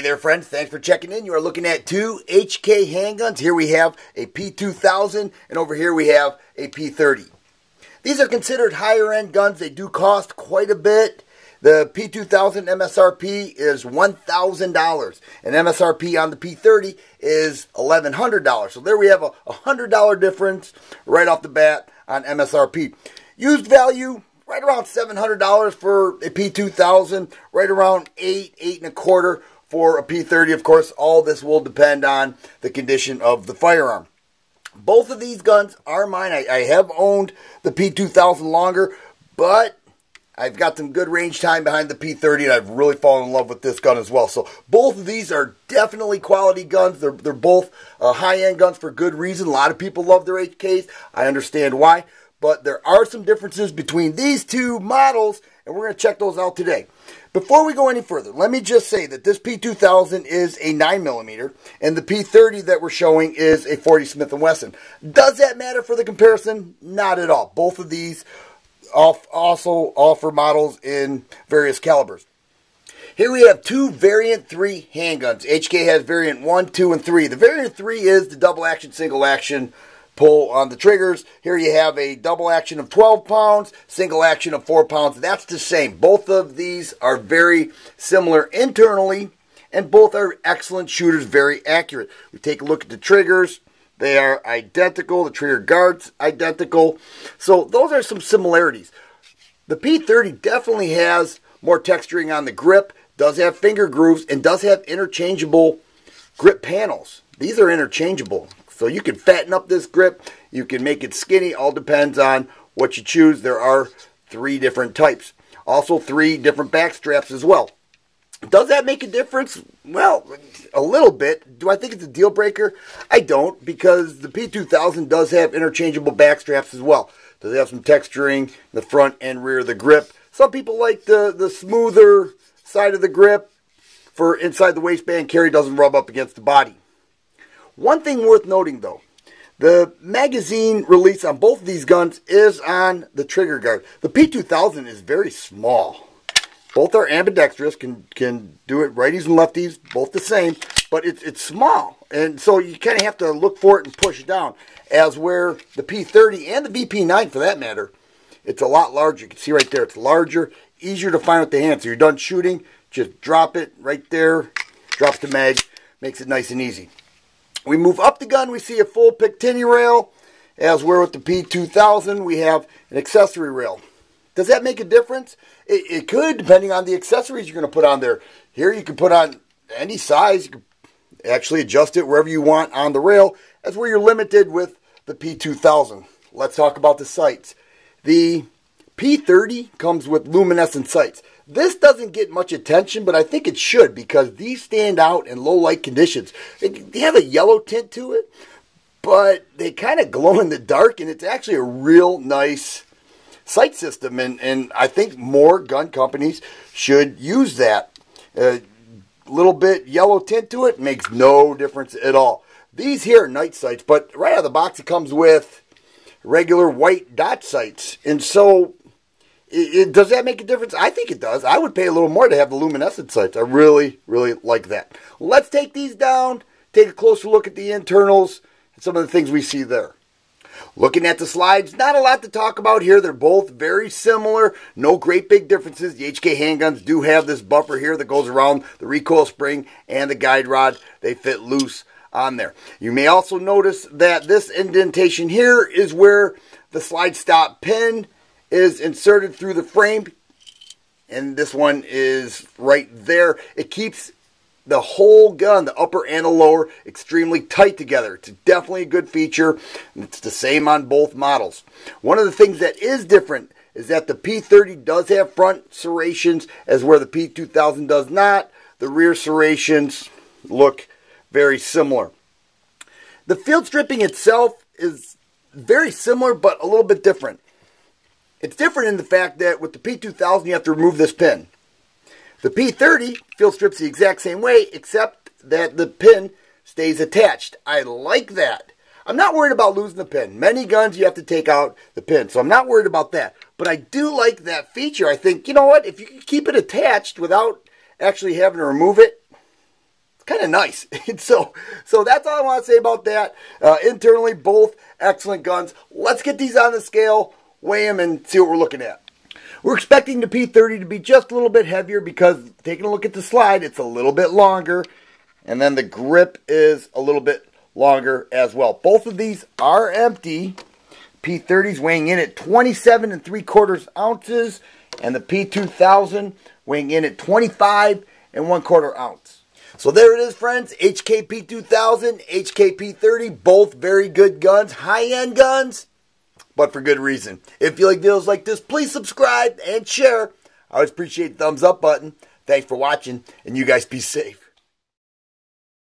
Hey there, friends. Thanks for checking in. You are looking at two HK handguns. Here we have a P2000, and over here we have a P30. These are considered higher-end guns. They do cost quite a bit. The P2000 MSRP is $1,000, and MSRP on the P30 is $1,100. So there we have a $100 difference right off the bat on MSRP. Used value, right around $700 for a P2000, right around $8 and a quarter for a P30. Of course, all this will depend on the condition of the firearm. Both of these guns are mine. I have owned the P2000 longer, but I've got some good range time behind the P30, and I've really fallen in love with this gun as well. So both of these are definitely quality guns. They're both high-end guns for good reason. A lot of people love their HKs. I understand why. But there are some differences between these two models, and we're going to check those out today. Before we go any further, let me just say that this P2000 is a 9mm, and the P30 that we're showing is a 40 Smith & Wesson. Does that matter for the comparison? Not at all. Both of these also offer models in various calibers. Here we have two Variant 3 handguns. HK has Variant 1, 2, and 3. The Variant 3 is the double action, single action pull on the triggers. Here you have a double action of 12 pounds, single action of 4 pounds. That's the same. Both of these are very similar internally, and both are excellent shooters, very accurate. We take a look at the triggers. They are identical. The trigger guard's identical. So those are some similarities. The P30 definitely has more texturing on the grip, does have finger grooves, and does have interchangeable grip panels. These are interchangeable. So you can fatten up this grip, you can make it skinny, all depends on what you choose. There are 3 different types. Also 3 different back straps as well. Does that make a difference? Well, a little bit. Do I think it's a deal breaker? I don't, because the P2000 does have interchangeable back straps as well. Does have some texturing in the front and rear of the grip. Some people like the smoother side of the grip for inside the waistband carry, doesn't rub up against the body. One thing worth noting, though, the magazine release on both of these guns is on the trigger guard. The P2000 is very small. Both are ambidextrous, can do it righties and lefties, both the same, but it's small. And so you kind of have to look for it and push it down. As where the P30 and the VP9, for that matter, it's a lot larger. You can see right there, it's larger, easier to find with the hand. So you're done shooting, just drop it right there, drops the mag, makes it nice and easy. We move up the gun, we see a full Picatinny rail. As where with the P2000, we have an accessory rail. Does that make a difference? It could, depending on the accessories you're going to put on there. Here you can put on any size. You can actually adjust it wherever you want on the rail. That's where you're limited with the P2000. Let's talk about the sights. The P30 comes with luminescent sights. This doesn't get much attention, but I think it should, because these stand out in low light conditions. They have a yellow tint to it, but they kind of glow in the dark, and it's actually a real nice sight system, and I think more gun companies should use that. A little bit yellow tint to it makes no difference at all. These here are night sights, but right out of the box it comes with regular white dot sights, and so does that make a difference? I think it does. I would pay a little more to have the luminescent sights. I really, really like that. Let's take these down, take a closer look at the internals, and some of the things we see there. Looking at the slides, not a lot to talk about here. They're both very similar. No great big differences. The HK handguns do have this buffer here that goes around the recoil spring and the guide rod. They fit loose on there. You may also notice that this indentation here is where the slide stop pin is inserted through the frame, and this one is right there. It keeps the whole gun, the upper and the lower, extremely tight together. It's definitely a good feature, and it's the same on both models. One of the things that is different is that the P30 does have front serrations, as where the P2000 does not. The rear serrations look very similar. The field stripping itself is very similar, but a little bit different. It's different in the fact that with the P2000 you have to remove this pin. The P30 field strips the exact same way, except that the pin stays attached. I like that. I'm not worried about losing the pin. Many guns you have to take out the pin, so I'm not worried about that. But I do like that feature. I think, you know what, if you can keep it attached without actually having to remove it, kind of nice. so that's all I want to say about that. Internally, both excellent guns. Let's get these on the scale, weigh them, and see what we're looking at. We're expecting the P30 to be just a little bit heavier because taking a look at the slide, it's a little bit longer. And then the grip is a little bit longer as well. Both of these are empty. P30's weighing in at 27 3/4 ounces. And the P2000 weighing in at 25 1/4 ounce. So there it is, friends. HK P2000, HK P30, both very good guns. High-end guns, but for good reason. If you like videos like this, please subscribe and share. I always appreciate the thumbs up button. Thanks for watching, and you guys be safe.